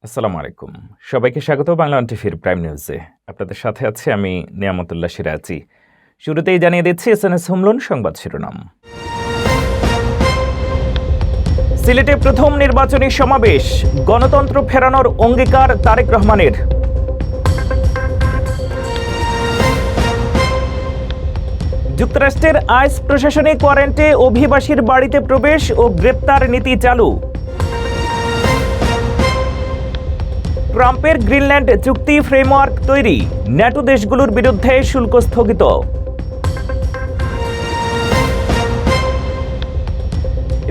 আসসালামু আলাইকুম। সবাইকে স্বাগত বাংলা টিভির প্রাইম নিউজে। আপনাদের সাথে আছি আমি নিয়ামতুল্লাহ সিরাজি। শুরুতেই জানিয়ে দিচ্ছি এসএনএস হুমলুন সংবাদ শিরোনাম। সিলেটে প্রথম নির্বাচনী সমাবেশ, গণতন্ত্র ফেরানোর অঙ্গীকার তারেক রহমানের। যুক্তরাষ্ট্রের আইস প্রশাসনিক ওয়ারেন্টে অভিবাসীর বাড়িতে প্রবেশ ও গ্রেপ্তার নীতি চালু। ট্রাম্পের গ্রিনল্যান্ড চুক্তি ফ্রেমওয়ার্ক তৈরি, ন্যাটো দেশগুলোর বিরুদ্ধে শুল্ক স্থগিত।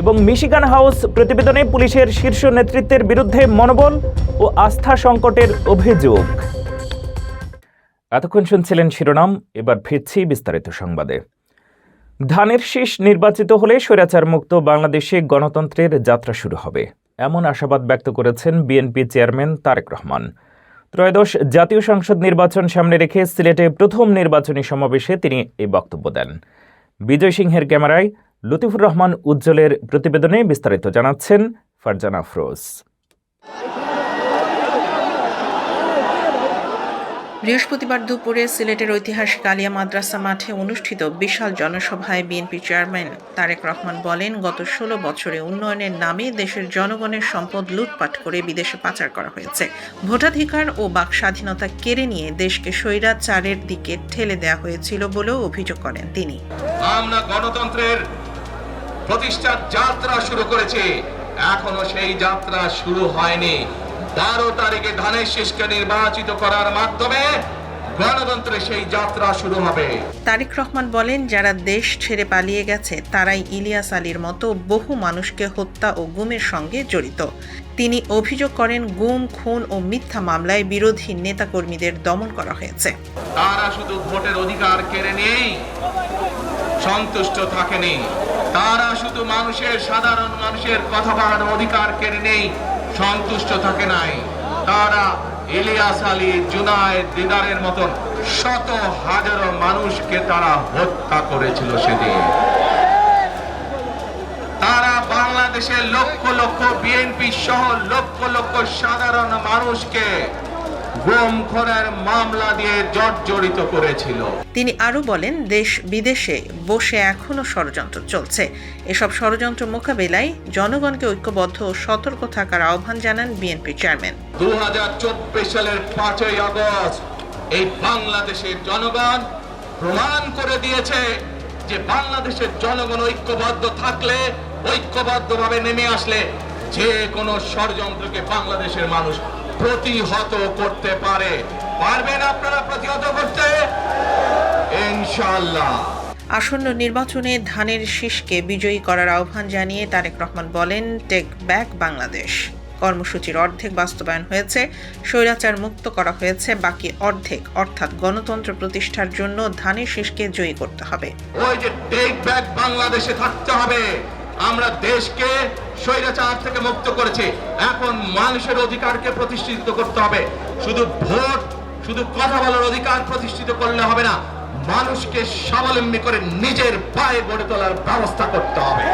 এবং মিশিগান হাউস প্রতিবেদনে পুলিশের শীর্ষ নেতৃত্বের বিরুদ্ধে মনোবল ও আস্থা সংকটের অভিযোগ। এতক্ষণ শুনছিলেন শিরোনাম, এবার ফিরছি বিস্তারিত সংবাদে। ধানের শীষ নির্বাচিত হলে স্বৈরাচার মুক্ত বাংলাদেশে গণতন্ত্রের যাত্রা শুরু হবে, এমন আশাবাদ ব্যক্ত করেছেন বিএনপি চেয়ারম্যান তারেক রহমান। ত্রয়োদশ জাতীয় সংসদ নির্বাচন সামনে রেখে সিলেটে প্রথম নির্বাচনী সমাবেশে তিনি এই বক্তব্য দেন। বিজয় সিংহের ক্যামেরায় লতিফুর রহমান উজ্জ্বলের প্রতিবেদনে বিস্তারিত জানাচ্ছেন ফারজানা আফরোজ। বৃহস্পতিবার দুপুরে সিলেটের ঐতিহাসিক আলিয়া মাদ্রাসা মাঠে অনুষ্ঠিত বিশাল জনসভায় বিএনপি চেয়ারম্যান তারেক রহমান বলেন, গত ১৬ বছরে উন্নয়নের নামে দেশের জনগণের সম্পদ লুটপাট করে বিদেশে পাচার করা হয়েছে। ভোটাধিকার ও বাক স্বাধীনতা কেড়ে নিয়ে দেশকে স্বৈরাচারের দিকে ঠেলে দেওয়া হয়েছিল বলেও অভিযোগ করেন তিনি। আমরা গণতন্ত্রের প্রতিষ্ঠার যাত্রা শুরু করেছি, এখনো সেই যাত্রা শুরু হয়নি। ১২ তারিখে ধানের শীষকে নির্বাচিত করার মাধ্যমে গণতন্ত্রের সেই যাত্রা শুরু হবে। তারেক রহমান বলেন, যারা দেশ ছেড়ে পালিয়ে গেছে তারাই ইলিয়াস আলীর মতো বহু মানুষকে হত্যা ও গুমের সঙ্গে জড়িত। তিনি অভিযোগ করেন, গুম, খুন ও মিথ্যা মামলায় বিরোধী নেতাকর্মীদের দমন করা হয়েছে। তারা শুধু ভোটের অধিকার কেড়ে নিয়েই সন্তুষ্ট থাকেনি, তারা শুধু সাধারণ মানুষের কথা বলার অধিকার কেড়ে নেই সন্তুষ্ট থাকে নাই, তারা ইলিয়াস আলী, জুনায়েদ, দিদারের মতন শত হাজারো মানুষকে তারা হত্যা করেছিল সেদিন। তারা বাংলাদেশের লক্ষ লক্ষ বিএনপি সহ লক্ষ লক্ষ সাধারণ মানুষকে গুম খুনের মামলা দিয়ে জর্জরিত করেছিল। তিনি আরো বলেন, দেশ বিদেশে বসে এখনো ষড়যন্ত্র চলছে। এসব ষড়যন্ত্র মোকাবেলায় জনগণকে ঐক্যবদ্ধ ও সতর্ক থাকার আহ্বান জানান বিএনপি চেয়ারম্যান। ২০২৪ সালের ৫ই আগস্ট এই বাংলাদেশের জনগণ প্রমাণ করে দিয়েছে যে বাংলাদেশের জনগণ ঐক্যবদ্ধ থাকলে, ঐক্যবদ্ধভাবে নেমে আসলে যে কোনো ষড়যন্ত্রকে বাংলাদেশের মানুষ প্রতিহত করতে পারে। পারবেন আপনারা প্রতিহত করতে? ইনশাআল্লাহ। আসন্ন নির্বাচনে ধানের শীষকে বিজয়ী করার আহ্বান জানিয়ে তারেক রহমান বলেন, টেক ব্যাক বাংলাদেশ কর্মসূচির অর্ধেক বাস্তবায়ন হয়েছে, স্বৈরাচার মুক্ত করা হয়েছে, বাকি অর্ধেক অর্থাৎ গণতন্ত্র প্রতিষ্ঠার জন্য ধানের শীষকে জয়ী করতে হবে। ওই যে টেক ব্যাক বাংলাদেশে থাকতে হবে। আমরা দেশকে স্বৈরাচার থেকে মুক্ত করেছি, এখন মানুষের অধিকারকে প্রতিষ্ঠিত করতে হবে। শুধু ভোট, শুধু কথা বলার অধিকার প্রতিষ্ঠিত করলে হবে না, মানুষকে স্বাবলম্বী করে নিজের পায়ে গড়ে তোলার ব্যবস্থা করতে হবে।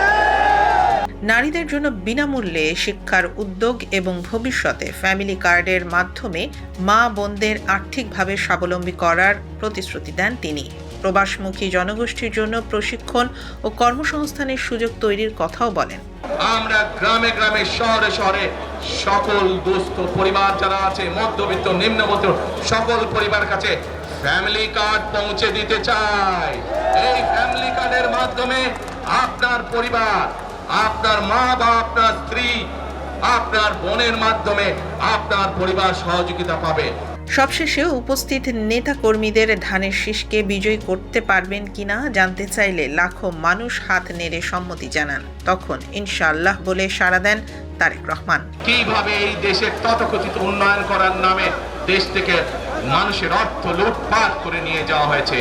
নারীদের জন্য বিনামূল্যে শিক্ষার উদ্যোগ এবং ভবিষ্যতে ফ্যামিলি কার্ডের মাধ্যমে মা বোনদের আর্থিকভাবে স্বাবলম্বী করার প্রতিশ্রুতি দেন তিনি। প্রবাসমুখী জনগোষ্ঠীর জন্য প্রশিক্ষণ ও কর্মসংস্থানের সুযোগ তৈরির কথাও বলেন। আমরা গ্রামে গ্রামে, শহরে শহরে সকল দুস্থ পরিবার যারা আছে, মধ্যবিত্ত, নিম্নবিত্ত সকল পরিবার কাছে ফ্যামিলি কার্ড পৌঁছে দিতে চাই। এই ফ্যামিলি কার্ডের মাধ্যমে আপনার পরিবার, আপনার মা বা আপনার স্ত্রী, আপনার বোনের মাধ্যমে আপনার পরিবার সহযোগিতা পাবে। সবশেষে উপস্থিত নেতা কর্মীদের ধানের শীষকে বিজয়ী করতে পারবেন কিনা জানতে চাইলে লাখো মানুষ হাত নেড়ে সম্মতি জানান। তখন ইনশাআল্লাহ বলে সাড়া দেন তারেক রহমান। কিভাবে এই দেশের তথাকথিত উন্নয়ন করার নামে দেশ থেকে মানুষের অর্থ লুটপাট করে নিয়ে যাওয়া হয়েছে,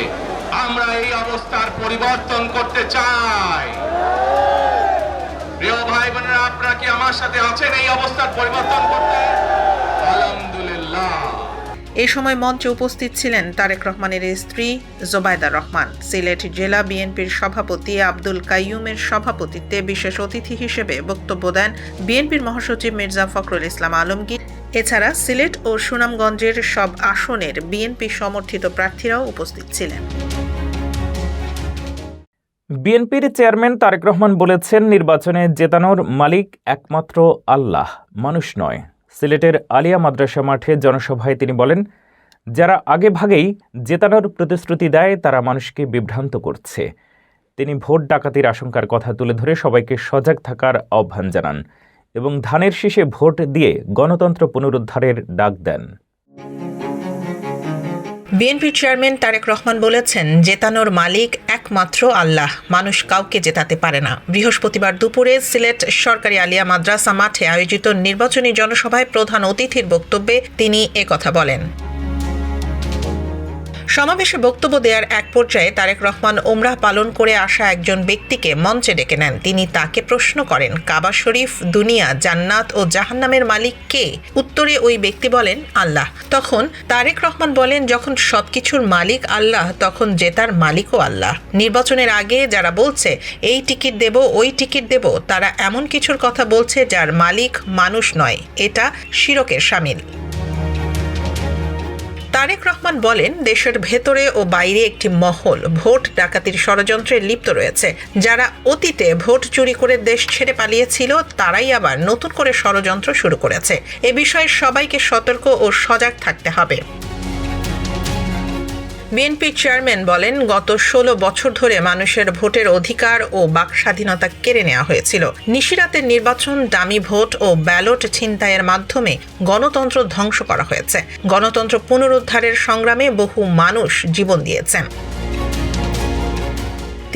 আমরা এই অবস্থার পরিবর্তন করতে চাই। প্রিয় ভাই বোনেরা, আপনারা কি আমার সাথে আছেন এই অবস্থার পরিবর্তন করতে? আলহামদুলিল্লাহ। এ সময় মঞ্চে উপস্থিত ছিলেন তারেক রহমানের স্ত্রী জোবায়দা রহমান। সিলেট জেলা বিএনপির সভাপতি আব্দুল কাইয়ুমের সভাপতিত্বে বিশেষ অতিথি হিসেবে বক্তব্য দেন বিএনপির মহাসচিব মির্জা ফখরুল ইসলাম আলমগীর। এছাড়া সিলেট ও সুনামগঞ্জের সব আসনের বিএনপি সমর্থিত প্রার্থীরাও উপস্থিত ছিলেন। বিএনপির চেয়ারম্যান তারেক রহমান বলেছেন, নির্বাচনে জেতানোর মালিক একমাত্র আল্লাহ, মানুষ নয়। সিলেটের আলিয়া মাদ্রাসা মাঠে জনসভায় তিনি বলেন, যারা আগে ভাগেই জেতানোর প্রতিশ্রুতি দেয় তারা মানুষকে বিভ্রান্ত করছে। তিনি ভোট ডাকাতির আশঙ্কার কথা তুলে ধরে সবাইকে সজাগ থাকার আহ্বান জানান এবং ধানের শীষে ভোট দিয়ে গণতন্ত্র পুনরুদ্ধারের ডাক দেন। বিএনপি চেয়ারম্যান তারেক রহমান বলেছেন, জেতানোর মালিক একমাত্র আল্লাহ, মানুষ কাউকে জেতাতে পারে না। বৃহস্পতিবার দুপুরে সিলেট সরকারি আলিয়া মাদ্রাসা মাঠে আয়োজিত নির্বাচনী জনসভায় প্রধান অতিথির বক্তব্যে তিনি একথা বলেন। সমাবেশে বক্তব্য দেওয়ার এক পর্যায়ে তারেক রহমান ওমরাহ পালন করে আসা একজন ব্যক্তিকে মঞ্চে ডেকে নেন। তিনি তাকে প্রশ্ন করেন, কাবা শরীফ, দুনিয়া, জান্নাত ও জাহান্নামের মালিক কে? উত্তরে ওই ব্যক্তি বলেন, আল্লাহ। তখন তারেক রহমান বলেন, যখন সবকিছুর মালিক আল্লাহ, তখন জেতার মালিকও আল্লাহ। নির্বাচনের আগে যারা বলছে এই টিকিট দেব, ওই টিকিট দেব, তারা এমন কিছুর কথা বলছে যার মালিক মানুষ নয়। এটা শিরকের শামিল। তারেক রহমান বলেন, দেশের ভেতরে ও বাইরে একটি মহল ভোট ডাকাতির ষড়যন্ত্রে লিপ্ত রয়েছে। যারা অতীতে ভোট চুরি করে দেশ ছেড়ে পালিয়েছিল, তারাই আবার নতুন করে ষড়যন্ত্র শুরু করেছে। এ বিষয়ে সবাইকে সতর্ক ও সজাগ থাকতে হবে। বিএনপি চেয়ারম্যান বলেন, গত 16 বছর ধরে মানুষের ভোটের অধিকার ও বাক স্বাধীনতা কেড়ে নেওয়া হয়েছিল। নিশিরাতের নির্বাচন, ডামি ভোট ও ব্যালট ছিনতাইয়ের মাধ্যমে গণতন্ত্র ধ্বংস করা হয়েছে। গণতন্ত্র পুনরুদ্ধারের সংগ্রামে বহু মানুষ জীবন দিয়েছেন।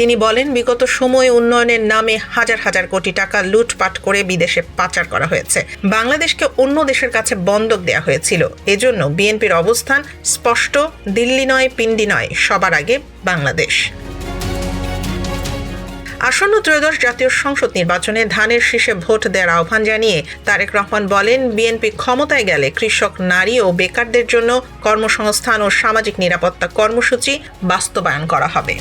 তিনি বলেন, বিগত সময়ে উন্নয়নের নামে হাজার হাজার কোটি টাকা লুটপাট করে বিদেশে পাচার করা হয়েছে। বাংলাদেশকে অন্য দেশের কাছে বন্ধক দেওয়া হয়েছিল। এজন্য বিএনপির অবস্থান স্পষ্ট, দিল্লি নয়, পিন্ডি নয়, সবার আগে বাংলাদেশ। আসন্ন ত্রয়োদশ জাতীয় সংসদ নির্বাচনে ধানের শীষে ভোট দেওয়ার আহ্বান জানিয়ে তারেক রহমান বলেন, বিএনপি ক্ষমতায় গেলে কৃষক, নারী ও বেকারদের জন্য কর্মসংস্থান ও সামাজিক নিরাপত্তা কর্মসূচি বাস্তবায়ন করা হবে।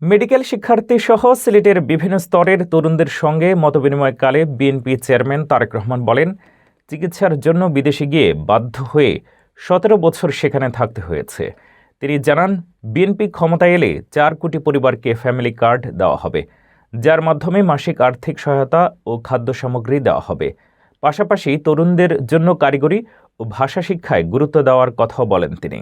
মেডিকেল শিক্ষার্থী সহ সিলেটের বিভিন্ন স্তরের তরুণদের সঙ্গে মতবিনিময়কালে বিএনপি চেয়ারম্যান তারেক রহমান বলেন, চিকিৎসার জন্য বিদেশে গিয়ে বাধ্য হয়ে 17 বছর সেখানে থাকতে হয়েছে। তিনি জানান, বিএনপি ক্ষমতায় এলে 4 কোটি পরিবারকে ফ্যামিলি কার্ড দেওয়া হবে, যার মাধ্যমে মাসিক আর্থিক সহায়তা ও খাদ্য সামগ্রী দেওয়া হবে। পাশাপাশি তরুণদের জন্য কারিগরি ও ভাষা শিক্ষায় গুরুত্ব দেওয়ার কথাও বলেন তিনি।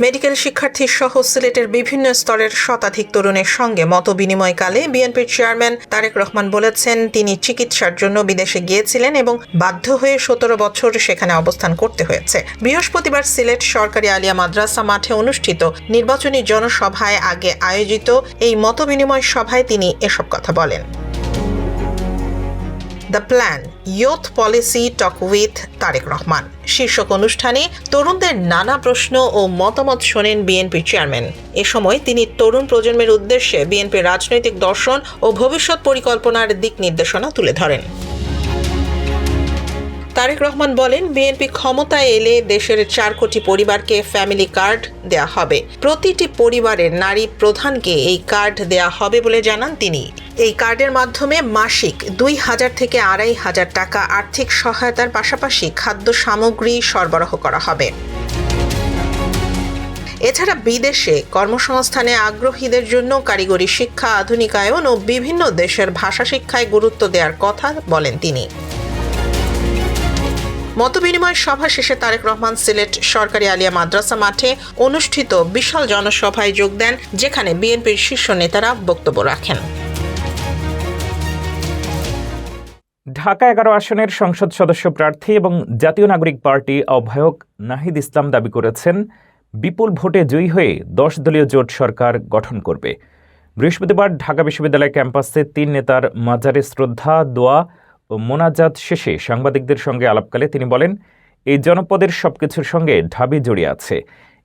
মেডিকেল শিক্ষার্থী সহ সিলেটের বিভিন্ন স্তরের শতাধিক তরুণের সঙ্গে মতবিনিময়কালে বিএনপির চেয়ারম্যান তারেক রহমান বলেছেন, তিনি চিকিৎসার জন্য বিদেশে গিয়েছিলেন এবং বাধ্য হয়ে 17 বছর সেখানে অবস্থান করতে হয়েছে। বৃহস্পতিবার সিলেট সরকারি আলিয়া মাদ্রাসা মাঠে অনুষ্ঠিত নির্বাচনী জনসভায় আগে আয়োজিত এই মতবিনিময় সভায় তিনি এসব কথা বলেন। The plan, youth policy talk with Tarique Rahman শীর্ষক অনুষ্ঠানে তরুণদের নানা প্রশ্ন ও মতামত শোনেন বিএনপি চেয়ারম্যান। এ সময় তিনি তরুণ প্রজন্মের উদ্দেশ্যে বিএনপির রাজনৈতিক দর্শন ও ভবিষ্যৎ পরিকল্পনার দিক নির্দেশনা তুলে ধরেন। তারেক রহমান বলেন, বিএনপি ক্ষমতায় এলে দেশের 4 কোটি পরিবারকে ফ্যামিলি কার্ড দেয়া হবে। প্রতিটি পরিবারের নারী প্রধানকে এই কার্ড দেয়া হবে বলে জানান তিনি। এই কার্ডের মাধ্যমে মাসিক 2,000 থেকে 2,500 টাকা আর্থিক সহায়তার পাশাপাশি খাদ্য সামগ্রী সরবরাহ করা হবে। এছাড়া বিদেশে কর্মসংস্থানে আগ্রহীদের জন্য কারিগরি শিক্ষা, আধুনিকায়ন ও বিভিন্ন দেশের ভাষা শিক্ষায় গুরুত্ব দেওয়ার কথা বলেন তিনি। মতবিনিময় সভা শেষে তারেক রহমান সিলেট সরকারি আলিয়া মাদ্রাসা মাঠে অনুষ্ঠিত বিশাল জনসভায় যোগ দেন, যেখানে বিএনপির শীর্ষ নেতারা বক্তব্য রাখেন। ঢাকা 11 আসনের সংসদ সদস্য প্রার্থী এবং জাতীয় নাগরিক পার্টি আহ্বায়ক নাহিদ ইসলাম দাবি করেছেন, বিপুল ভোটে জয়ী হয়ে 10 দলীয় জোট সরকার গঠন করবে। বৃহস্পতিবার ঢাকা বিশ্ববিদ্যালয় ক্যাম্পাসে 3 নেতার মাজারে শ্রদ্ধা, দোয়া ও মোনাজাত শেষে সাংবাদিকদের সঙ্গে আলাপকালে তিনি বলেন, এই জনপদের সবকিছুর সঙ্গে ঢাবি জড়িয়ে আছে।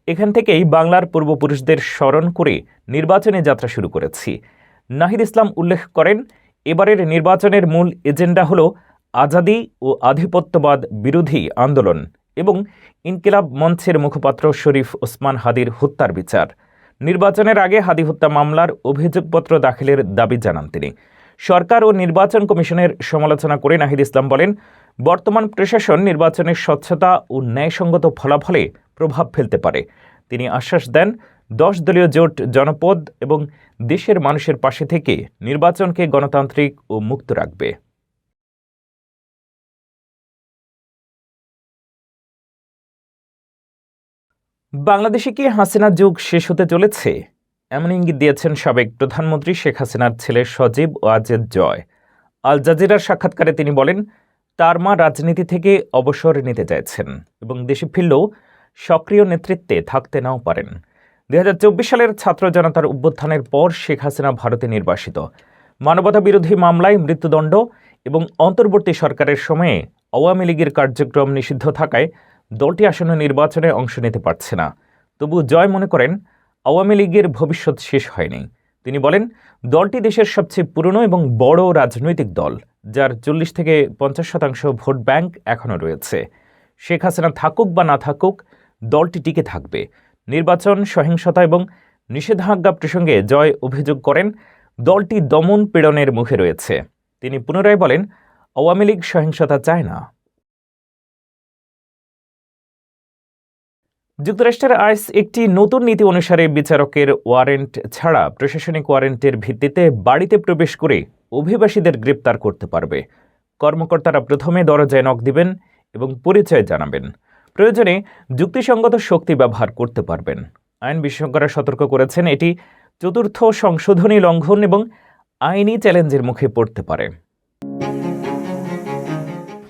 এখান থেকেই বাংলার পূর্বপুরুষদের স্মরণ করে নির্বাচনে যাত্রা শুরু করেছি। নাহিদ ইসলাম উল্লেখ করেন, এবারের নির্বাচনের মূল এজেন্ডা হল আজাদি ও আধিপত্যবাদ বিরোধী আন্দোলন এবং ইনকিলাব মঞ্চের মুখপাত্র শরীফ ওসমান হাদির হত্যার বিচার। নির্বাচনের আগে হাদি হত্যা মামলার অভিযোগপত্র দাখিলের দাবি জানান তিনি। সরকার ও নির্বাচন কমিশনের সমালোচনা করে নাহিদ ইসলাম বলেন, বর্তমান প্রশাসন নির্বাচনের স্বচ্ছতা ও ন্যায়সঙ্গত ফলাফলে প্রভাব ফেলতে পারে। তিনি আশ্বাস দেন, 10 দলীয় জোট জনপদ এবং দেশের মানুষের পাশে থেকে নির্বাচনকে গণতান্ত্রিক ও মুক্ত রাখবে। বাংলাদেশে কি হাসিনার যুগ শেষ হতে চলেছে? এমন ইঙ্গিত দিয়েছেন সাবেক প্রধানমন্ত্রী শেখ হাসিনার ছেলে সজীব ওয়াজেদ জয়। আল জাজিরার সাক্ষাৎকারে তিনি বলেন, তার মা রাজনীতি থেকে অবসর নিতে চাইছেন এবং দেশে ফিরলেও সক্রিয় নেতৃত্বে থাকতে নাও পারেন। 2024 সালের ছাত্র জনতার অভ্যুত্থানের পর শেখ হাসিনা ভারতে নির্বাসিত। মানবতা বিরোধী মামলায় মৃত্যুদণ্ড এবং অন্তর্বর্তী সরকারের সময়ে আওয়ামী লীগের কার্যক্রম নিষিদ্ধ থাকায় দলটি আসন্ন নির্বাচনে অংশ নিতে পারছে না। তবু জয় মনে করেন, আওয়ামী লীগের ভবিষ্যৎ শেষ হয়নি। তিনি বলেন, দলটি দেশের সবচেয়ে পুরনো এবং বড় রাজনৈতিক দল, যার 40 থেকে 50% ভোট ব্যাংক এখনও রয়েছে। শেখ হাসিনা থাকুক বা না থাকুক, দলটি টিকে থাকবে। নির্বাচন, সহিংসতা এবং নিষেধাজ্ঞা প্রসঙ্গে জয় অভিযোগ করেন, দলটি দমন পীড়নের মুখে রয়েছে। তিনি পুনরায় বলেন, আওয়ামী লীগ সহিংসতা চায় না। যুক্তরাষ্ট্রের আইস একটি নতুন নীতি অনুসারে বিচারকের ওয়ারেন্ট ছাড়া প্রশাসনিক ওয়ারেন্টের ভিত্তিতে বাড়িতে প্রবেশ করে অভিবাসীদের গ্রেপ্তার করতে পারবে। কর্মকর্তারা প্রথমে দরজায় নক দিবেন এবং পরিচয় জানাবেন। প্রয়োজনে যুক্তিসঙ্গত শক্তি ব্যবহার করতে পারবেন। আইন বিশেষজ্ঞরা সতর্ক করেছেন, এটি 4র্থ সংশোধনী লঙ্ঘন এবং আইনি চ্যালেঞ্জের মুখে পড়তে পারে।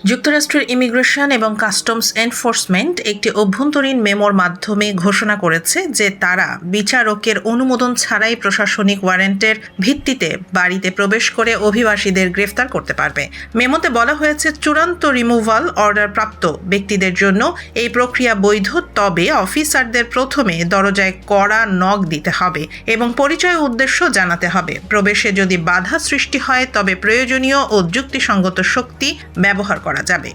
যুক্তরাষ্ট্রের ইমিগ্রেশন এবং কাস্টমস এনফোর্সমেন্ট একটি অভ্যন্তরীণ মেমোর মাধ্যমে ঘোষণা করেছে যে তারা বিচারকের অনুমোদন ছাড়াই প্রশাসনিক ওয়ারেন্টের ভিত্তিতে বাড়িতে প্রবেশ করে অভিবাসীদের গ্রেফতার করতে পারবে। মেমোতে বলা হয়েছে, চূড়ান্ত রিমুভাল অর্ডার প্রাপ্ত ব্যক্তিদের জন্য এই প্রক্রিয়া বৈধ, তবে অফিসারদের প্রথমে দরজায় কড়া নক দিতে হবে এবং পরিচয় উদ্দেশ্য জানাতে হবে। প্রবেশে যদি বাধা সৃষ্টি হয় তবে প্রয়োজনীয় ও যুক্তিসঙ্গত শক্তি ব্যবহার করা যাবে।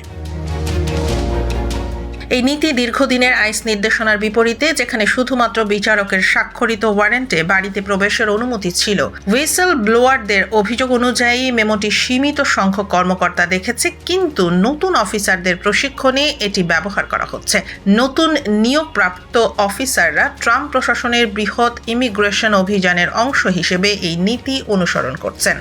এই নীতি দীর্ঘদিনের আইস নির্দেশনার বিপরীতে, যেখানে শুধুমাত্র বিচারকের স্বাক্ষরিত ওয়ারেন্টে বাড়িতে প্রবেশের অনুমতি ছিল। হুইসেল ব্লোয়ারদের অভিযোগ অনুযায়ী মেমোটি সীমিত সংখ্যক কর্মকর্তা দেখেছে, কিন্তু নতুন অফিসারদের প্রশিক্ষণে এটি ব্যবহার করা হচ্ছে। নতুন নিয়োগপ্রাপ্ত অফিসাররা ট্রাম্প প্রশাসনের বৃহৎ ইমিগ্রেশন অভিযানের অংশ হিসেবে এই নীতি অনুসরণ করছেন।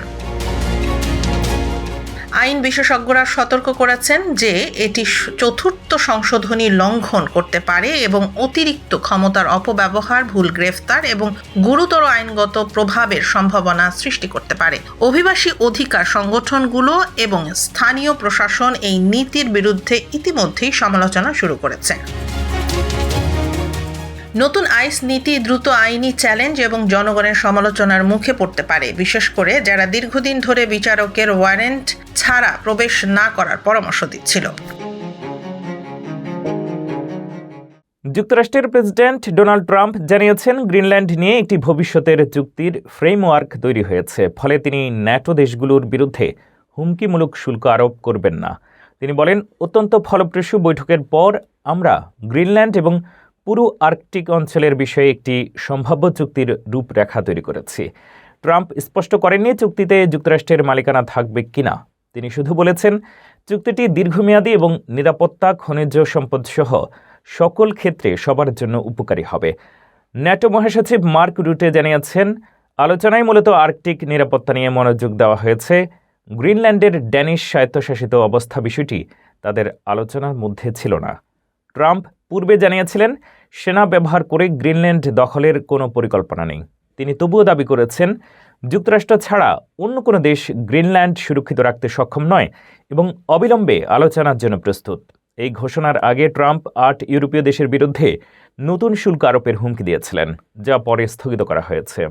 আইন বিশেষজ্ঞরা সতর্ক করেছেন যে এটি 4র্থ সংশোধনী লঙ্ঘন করতে পারে এবং অতিরিক্ত ক্ষমতার অপব্যবহার, ভুল গ্রেফতার এবং গুরুতর আইনগত প্রভাবের সম্ভাবনা সৃষ্টি করতে পারে। অভিবাসী অধিকার সংগঠনগুলো এবং স্থানীয় প্রশাসন এই নীতির বিরুদ্ধে ইতিমধ্যেই সমালোচনা শুরু করেছে। নতুন আইস নীতি দ্রুত আইনি চ্যালেঞ্জ এবং জনগণের সমালোচনার মুখে পড়তে পারে, বিশেষ করে যারা দীর্ঘদিন ধরে বিচারকের ওয়ারেন্ট ছাড়া প্রবেশ না করার পরামর্শ দিচ্ছিল। যুক্তরাষ্ট্রের প্রেসিডেন্ট ডোনাল্ড ট্রাম্প জানিয়েছেন, গ্রিনল্যান্ড নিয়ে একটি ভবিষ্যতের চুক্তির ফ্রেমওয়ার্ক তৈরি হয়েছে, ফলে তিনি ন্যাটো দেশগুলোর বিরুদ্ধে হুমকিমূলক শুল্ক আরোপ করবেন না। তিনি বলেন, অত্যন্ত ফলপ্রসূ বৈঠকের পর আমরা গ্রিনল্যান্ড এবং পুরো আর্কটিক অঞ্চলের বিষয়ে একটি সম্ভাব্য চুক্তির রূপরেখা তৈরি করেছি। ট্রাম্প স্পষ্ট করেননি চুক্তিতে যুক্তরাষ্ট্রের মালিকানা থাকবে কিনা। তিনি শুধু বলেছেন, চুক্তিটি দীর্ঘমেয়াদী এবং নিরাপত্তা, খনিজ সম্পদ সহ সকল ক্ষেত্রে সবার জন্য উপকারী হবে। ন্যাটো মহাসচিব মার্ক রুটে জানিয়েছেন, আলোচনায় মূলত আর্কটিক নিরাপত্তা নিয়ে মনোযোগ দেওয়া হয়েছে। গ্রিনল্যান্ডের ড্যানিশ স্বায়ত্তশাসিত অবস্থা বিষয়টি তাদের আলোচনার মধ্যে ছিল না। ট্রাম্প পূর্বে জানিয়েছিলেন, সেনা ব্যবহার করে গ্রিনল্যান্ড দখলের কোনো পরিকল্পনা নেই। তিনি তবুও দাবি করেছেন, যুক্তরাষ্ট্র ছাড়া অন্য কোনো দেশ গ্রিনল্যান্ড সুরক্ষিত রাখতে সক্ষম নয় এবং অবিলম্বে আলোচনার জন্য প্রস্তুত। এই ঘোষণার আগে ট্রাম্প 8 ইউরোপীয় দেশের বিরুদ্ধে নতুন শুল্ক আরোপের হুমকি দিয়েছিলেন, যা পরে স্থগিত করা হয়েছে।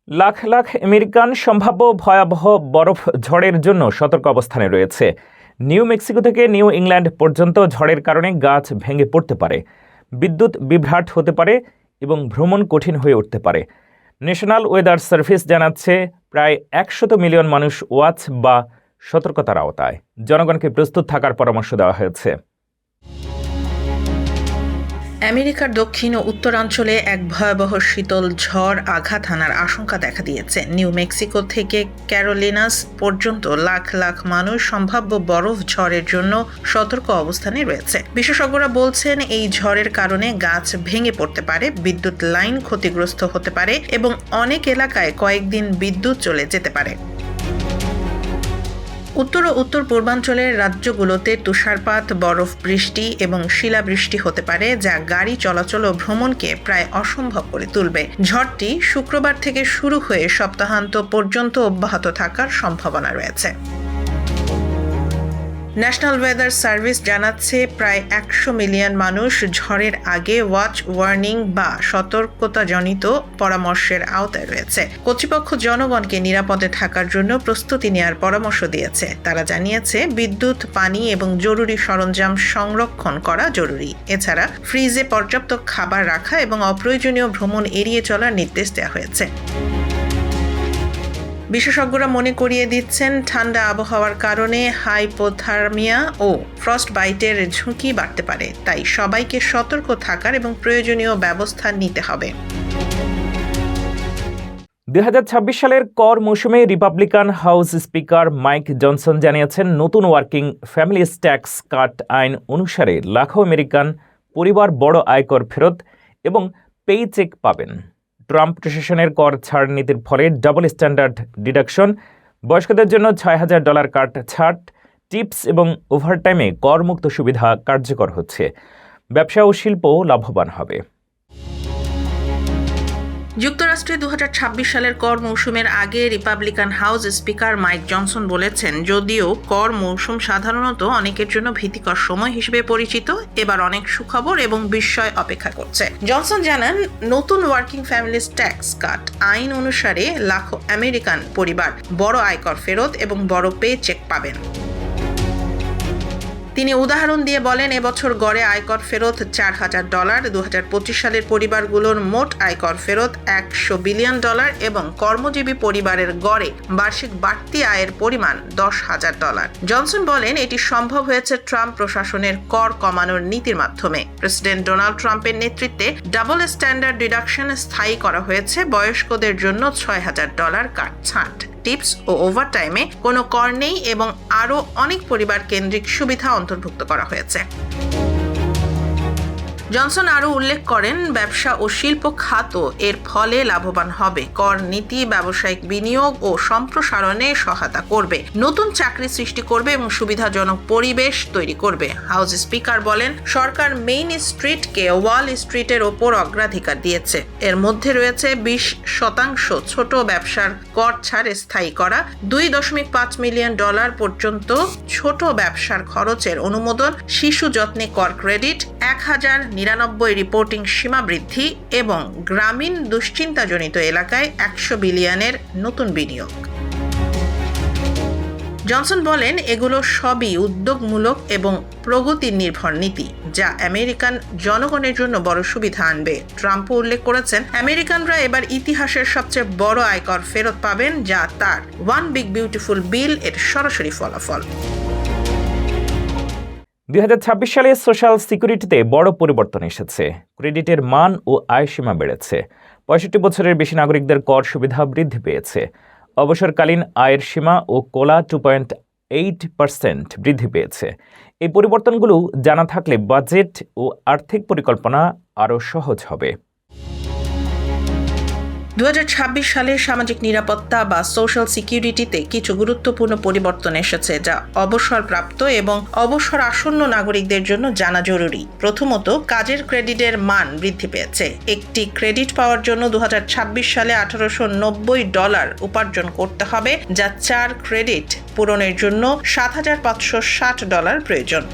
লাখ লাখ আমেরিকান সম্ভাব্য ভয়াবহ বরফ ঝড়ের জন্য সতর্ক অবস্থানে রয়েছে। নিউ মেক্সিকো থেকে নিউ ইংল্যান্ড পর্যন্ত ঝড়ের কারণে গাছ ভেঙে পড়তে পারে, বিদ্যুৎ বিভ্রাট হতে পারে এবং ভ্রমণ কঠিন হয়ে উঠতে পারে। ন্যাশনাল ওয়েদার সার্ভিস জানাচ্ছে প্রায় 100 মিলিয়ন মানুষ ওয়াচ বা সতর্কতার আওতায়। জনগণকে প্রস্তুত থাকার পরামর্শ দেওয়া হয়েছে। আমেরিকার দক্ষিণ ও উত্তরাঞ্চলে এক ভয়াবহ শীতল ঝড় আঘাত হানার আশঙ্কা দেখা দিয়েছে। নিউ মেক্সিকো থেকে ক্যারোলিনাস পর্যন্ত লাখ লাখ মানুষ সম্ভাব্য বরফ ঝড়ের জন্য সতর্ক অবস্থানে রয়েছে। বিশেষজ্ঞরা বলছেন এই ঝড়ের কারণে গাছ ভেঙে পড়তে পারে, বিদ্যুৎ লাইন ক্ষতিগ্রস্ত হতে পারে এবং অনেক এলাকায় কয়েকদিন বিদ্যুৎ চলে যেতে পারে। উত্তর ও উত্তর পূর্বাঞ্চলের রাজ্যগুলোতে তুষারপাত, বরফ বৃষ্টি এবং শিলাবৃষ্টি হতে পারে, যা গাড়ি চলাচল ও ভ্রমণকে প্রায় অসম্ভব করে তুলবে। ঝড়টি শুক্রবার থেকে শুরু হয়ে সপ্তাহান্ত পর্যন্ত অব্যাহত থাকার সম্ভাবনা রয়েছে। ন্যাশনাল ওয়েদার সার্ভিস জানাচ্ছে প্রায় 100 মিলিয়ন মানুষ ঝড়ের আগে ওয়াচ ওয়ার্নিং বা সতর্কতাজনিত পরামর্শের আওতায় রয়েছে। কর্তৃপক্ষ জনগণকে নিরাপদে থাকার জন্য প্রস্তুতি নেওয়ার পরামর্শ দিয়েছে। তারা জানিয়েছে বিদ্যুৎ, পানি এবং জরুরি সরঞ্জাম সংরক্ষণ করা জরুরি। এছাড়া ফ্রিজে পর্যাপ্ত খাবার রাখা এবং অপ্রয়োজনীয় ভ্রমণ এড়িয়ে চলার নির্দেশ দেওয়া হয়েছে। বিশেষজ্ঞরা মনে করিয়ে দিচ্ছেন ঠান্ডা আবহাওয়ার কারণে হাইপোথার্মিয়া ও ফ্রস্টবাইটের ঝুঁকি বাড়তে পারে, তাই সবাইকে সতর্ক থাকার এবং প্রয়োজনীয় ব্যবস্থা নিতে হবে। 2026 সালের কর মৌসুমে Republican house speaker mic Johnson জানিয়েছেন নতুন ওয়ার্কিং ফ্যামিলিজ ট্যাক্স কাট আইন অনুসারে লাখো আমেরিকান পরিবার বড় আয়কর ফেরত এবং পে চেক পাবেন। ট্রাম্প প্রশাসনের কর ছাড় নীতির ফলে ডাবল স্ট্যান্ডার্ড ডিডাকশন, বয়স্কদের জন্য $6,000 কাট ছাড়, টিপস এবং ওভারটাইমে করমুক্ত সুবিধা কার্যকর হচ্ছে। ব্যবসা ও শিল্পও লাভবান হবে। যুক্তরাষ্ট্রে 2026 সালের কর মৌসুমের আগে Republican house speaker mic Johnson বলেছেন, যদিও কর মৌসুম সাধারণত অনেকের জন্য ভীতিকর সময় হিসেবে পরিচিত, এবার অনেক সুখবর এবং বিস্ময় অপেক্ষা করছে। জনসন জানান, নতুন ওয়ার্কিং ফ্যামিলিজ ট্যাক্স কাট আইন অনুসারে লাখো আমেরিকান পরিবার বড় আয়কর ফেরত এবং বড় পে চেক পাবেন। তিনি উদাহরণ দিয়ে বলেন, এবছর গড়ে আয়কর ফেরত $4,000, 2025 সালের পরিবারগুলোর মোট আয়কর ফেরত $100 বিলিয়ন এবং কর্মজীবী পরিবারের গড়ে বার্ষিক বাড়তি আয়ের পরিমাণ $10,000। জনসন বলেন, এটি সম্ভব হয়েছে ট্রাম্প প্রশাসনের কর কমানোর নীতির মাধ্যমে। প্রেসিডেন্ট ডোনাল্ড ট্রাম্পের নেতৃত্বে ডাবল স্ট্যান্ডার্ড ডিডাকশন স্থায়ী করা হয়েছে, বয়স্কদের জন্য $6,000 কাট ছাড়, টিপস ও ওভারটাইমে কোনো কর নেই এবং আরও অনেক পরিবার কেন্দ্রিক সুবিধা অন্তর্ভুক্ত করা হয়েছে। জনসন আরও উল্লেখ করেন, ব্যবসা ও শিল্প খাতও এর ফলে লাভবান হবে। কর নীতি ব্যবসায়িক বিনিয়োগ ও সম্প্রসারণে সহায়তা করবে, নতুন চাকরি সৃষ্টি করবে এবং সুবিধাজনক পরিবেশ তৈরি করবে। হাউস স্পিকার বলেন, সরকার মেইন স্ট্রিটকে ওয়াল স্ট্রিটের ওপর অগ্রাধিকার দিয়েছে। এর মধ্যে রয়েছে 20% ছোট ব্যবসার কর ছাড় স্থায়ী করা, $2.5 মিলিয়ন পর্যন্ত ছোট ব্যবসার খরচের অনুমোদন, শিশু যত্নে কর ক্রেডিট, 1099 রিপোর্টিং সীমা বৃদ্ধি এবং গ্রামীণ দুশ্চিন্তাজনিত এলাকায় $100 বিলিয়নের নতুন বিনিয়োগ। জনসন বলেন, এগুলো সবই উদ্যোগমূলক এবং প্রগতি নির্ভর নীতি, যা আমেরিকান জনগণের জন্য বড় সুবিধা আনবে। ট্রাম্পও উল্লেখ করেছেন, আমেরিকানরা এবার ইতিহাসের সবচেয়ে বড় আয়কর ফেরত পাবেন, যা তার ওয়ান বিগ বিউটিফুল বিল এর সরাসরি ফলাফল। 2026 সালে সোশ্যাল সিকিউরিটিতে বড় পরিবর্তন এসেছে। ক্রেডিটের মান ও আয় সীমা বেড়েছে। 65 বছরের বেশি নাগরিকদের কর সুবিধা বৃদ্ধি পেয়েছে। অবসরকালীন আয়ের সীমা ও কোলা 2.8% বৃদ্ধি পেয়েছে। এই পরিবর্তনগুলো জানা থাকলে বাজেট ও আর্থিক পরিকল্পনা আরও সহজ হবে। 2026 সালে সামাজিক নিরাপত্তা বা সোশ্যাল সিকিউরিটিতে কিছু গুরুত্বপূর্ণ পরিবর্তন এসেছে, যা অবসরপ্রাপ্ত এবং অবসর আসন্ন নাগরিকদের জন্য জানা জরুরি। প্রথমত, কাজের ক্রেডিটের মান বৃদ্ধি পেয়েছে। একটি ক্রেডিট পাওয়ার জন্য 2026 সালে $1,890 উপার্জন করতে হবে, যা 4 ক্রেডিট পূরণের জন্য $7,560 প্রয়োজন।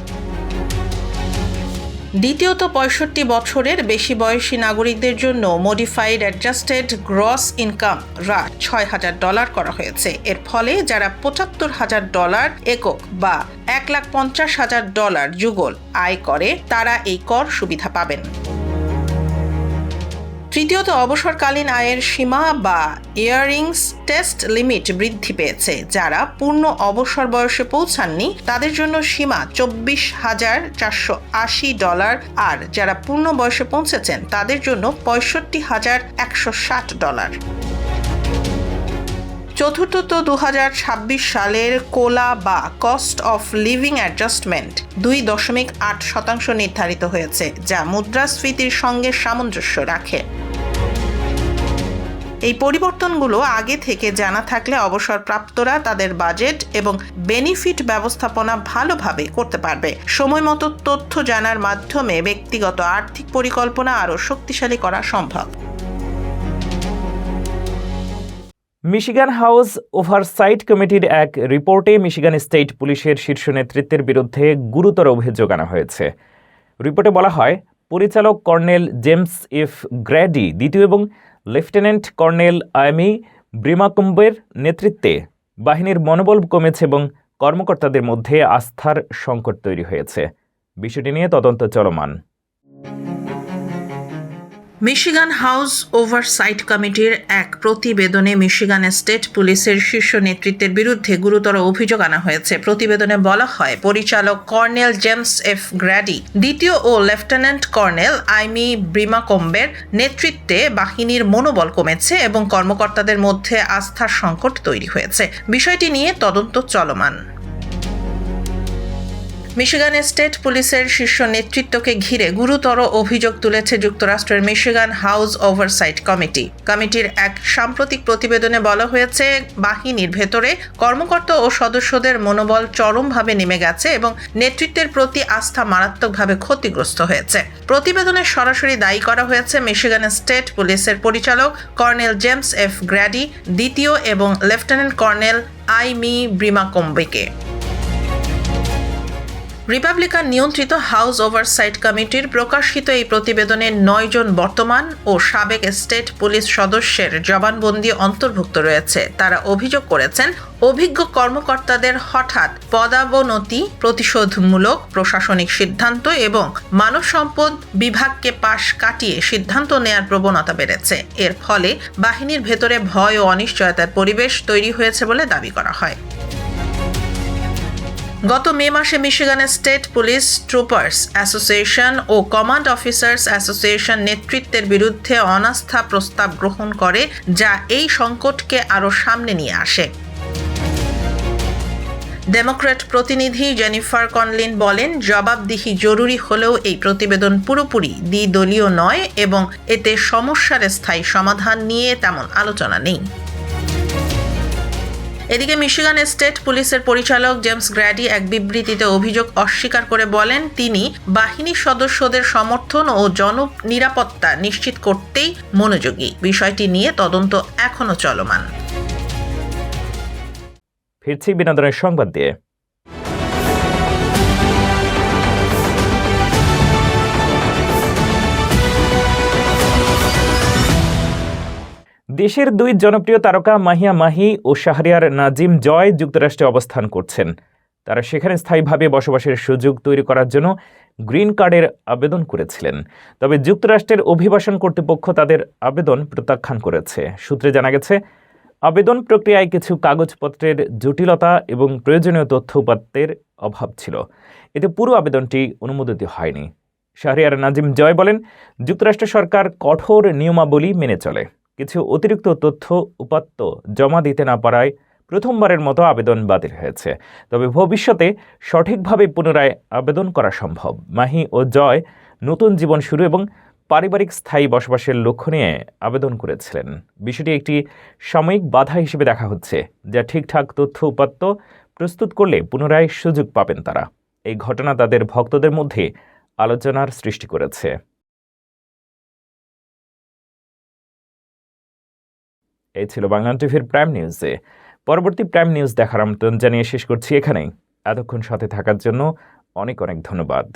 দ্বিতীয়ত, 65 বছরের বেশি বয়সী নাগরিকদের জন্য মডিফাইড অ্যাডজাস্টেড গ্রস ইনকাম হ্রাস $6,000 করা হয়েছে। এর ফলে যারা $75,000 একক বা $1,50,000 যুগল আয় করে, তারা এই কর সুবিধা পাবেন। তৃতীয়ত, অবসরকালীন আয়ের সীমা বা ইয়ারিংস টেস্ট লিমিট বৃদ্ধি পেয়েছে। যারা পূর্ণ অবসর বয়সে পৌঁছাননি তাদের জন্য সীমা $24,480, আর যারা পূর্ণ বয়সে পৌঁছেছেন তাদের জন্য $65,160। চতুর্থত, 2026 সালের কোলা বা কস্ট অফ লিভিং অ্যাডজাস্টমেন্ট 2.8% নির্ধারিত হয়েছে, যা মুদ্রাস্ফীতির সঙ্গে সামঞ্জস্য রাখে। এই পরিবর্তনগুলো আগে থেকে জানা থাকলে অবসরপ্রাপ্তরা তাদের বাজেট এবং বেনিফিট ব্যবস্থাপনা ভালোভাবে করতে পারবে। সময়মতো তথ্য জানার মাধ্যমে ব্যক্তিগত আর্থিক পরিকল্পনা আরও শক্তিশালী করা সম্ভব। মিশিগান হাউস ওভারসাইট কমিটির এক রিপোর্টে মিশিগান স্টেট পুলিশের শীর্ষ নেতৃত্বের বিরুদ্ধে গুরুতর অভিযোগ আনা হয়েছে। রিপোর্টে বলা হয়, পরিচালক কর্নেল জেমস এফ গ্র্যাডি দ্বিতীয় এবং লেফটেন্যান্ট কর্নেল আয়ামি ব্রিমাকম্বের নেতৃত্বে বাহিনীর মনোবল কমেছে এবং কর্মকর্তাদের মধ্যে আস্থার সংকট তৈরি হয়েছে। বিষয়টি নিয়ে তদন্ত চলমান। মিশিগান হাউস ওভারসাইট কমিটির এক প্রতিবেদনে মিশিগান স্টেট পুলিশের শীর্ষ নেতৃত্বের বিরুদ্ধে গুরুতর অভিযোগ আনা হয়েছে। প্রতিবেদনে বলা হয়, পরিচালক কর্নেল জেমস এফ গ্র্যাডি দ্বিতীয় ও লেফটেন্যান্ট কর্নেল আইমি ব্রিমাকম্বের নেতৃত্বে বাহিনীর মনোবল কমেছে এবং কর্মকর্তাদের মধ্যে আস্থার সংকট তৈরি হয়েছে। বিষয়টি নিয়ে তদন্ত চলমান। মিশিগান স্টেট পুলিশের শীর্ষ নেতৃত্বকে ঘিরে গুরুতর অভিযোগ তুলেছে যুক্তরাষ্ট্রের মিশিগান হাউস ওভারসাইট কমিটি। কমিটির এক সাম্প্রতিক প্রতিবেদনে বলা হয়েছে, বাহিনীর ভেতরে কর্মকর্তা ও সদস্যদের মনোবল চরমভাবে নেমে গেছে এবং নেতৃত্বের প্রতি আস্থা মারাত্মকভাবে ক্ষতিগ্রস্ত হয়েছে। প্রতিবেদনে সরাসরি দায়ী করা হয়েছে মিশিগান স্টেট পুলিশের পরিচালক কর্নেল জেমস এফ গ্র্যাডি দ্বিতীয় এবং লেফটেন্যান্ট কর্নেল আইমি ব্রিমাকম্বেকে। রিপাবলিকান নিয়ন্ত্রিত হাউস ওভারসাইট কমিটির প্রকাশিত এই প্রতিবেদনে 9 জন বর্তমান ও সাবেক স্টেট পুলিশ সদস্যের জবানবন্দি অন্তর্ভুক্ত রয়েছে। তারা অভিযোগ করেছেন, অভিজ্ঞ কর্মকর্তাদের হঠাৎ পদাবনতি, প্রতিশোধমূলক প্রশাসনিক সিদ্ধান্ত এবং মানব সম্পদ বিভাগকে পাশ কাটিয়ে সিদ্ধান্ত নেয়ার প্রবণতা বেড়েছে। এর ফলে বাহিনীর ভেতরে ভয় ও অনিশ্চয়তার পরিবেশ তৈরি হয়েছে বলে দাবি করা হয়। গত মে মাসে Michigan state police troopers association ও কমান্ড অফিসার্স অ্যাসোসিয়েশন নেতৃত্বের বিরুদ্ধে অনাস্থা প্রস্তাব গ্রহণ করে, যা এই সংকটকে আরও সামনে নিয়ে আসে। ডেমোক্র্যাট প্রতিনিধি জেনিফার কনলিন বলেন, জবাবদিহি জরুরি হলেও এই প্রতিবেদন পুরোপুরি দ্বিদলীয় নয় এবং এতে সমস্যার স্থায়ী সমাধান নিয়ে তেমন আলোচনা নেই। এদিকে মিশিগান স্টেট পুলিশের পরিচালক জেমস গ্র্যাডি এক বিবৃতিতে অভিযোগ অস্বীকার করে বলেন, তিনি বাহিনীর সদস্যদের সমর্থন ও জননিরাপত্তা নিশ্চিত করতেই মনোযোগী। বিষয়টি নিয়ে তদন্ত এখনো চলমান। ফিরছি বিনোদনের সংবাদ দিয়ে। দেশের দুই জনপ্রিয় তারকা মাহিয়া মাহি ও শাহরিয়ার নাজিম জয় যুক্তরাষ্ট্রে অবস্থান করছেন। তারা সেখানে স্থায়ীভাবে বসবাসের সুযোগ তৈরি করার জন্য গ্রিন কার্ডের আবেদন করেছিলেন। তবে যুক্তরাষ্ট্রের অভিবাসন কর্তৃপক্ষ তাদের আবেদন প্রত্যাখ্যান করেছে। সূত্রে জানা গেছে, আবেদন প্রক্রিয়ায় কিছু কাগজপত্রের জটিলতা এবং প্রয়োজনীয় তথ্য উপাত্তের অভাব ছিল। এতে পুরো আবেদনটি অনুমোদিত হয়নি। শাহরিয়ার নাজিম জয় বলেন, যুক্তরাষ্ট্র সরকার কঠোর নিয়মাবলী মেনে চলে। কিছু অতিরিক্ত তথ্য উপাত্ত জমা দিতে না পারায় প্রথমবারের মতো আবেদন বাতিল হয়েছে। তবে ভবিষ্যতে সঠিকভাবে পুনরায় আবেদন করা সম্ভব। মাহি ও জয় নতুন জীবন শুরু এবং পারিবারিক স্থায়ী বসবাসের লক্ষ্য নিয়ে আবেদন করেছিলেন। বিষয়টি একটি সাময়িক বাধা হিসেবে দেখা হচ্ছে, যা ঠিকঠাক তথ্য উপাত্ত প্রস্তুত করলে পুনরায় সুযোগ পাবেন তারা। এই ঘটনা তাদের ভক্তদের মধ্যে আলোচনার সৃষ্টি করেছে। এই ছিল বাংলা টিভির প্রাইম নিউজে। পরবর্তী প্রাইম নিউজ দেখার আমন্ত্রণ জানিয়ে শেষ করছি এখানেই। এতক্ষণ সাথে থাকার জন্য অনেক অনেক ধন্যবাদ।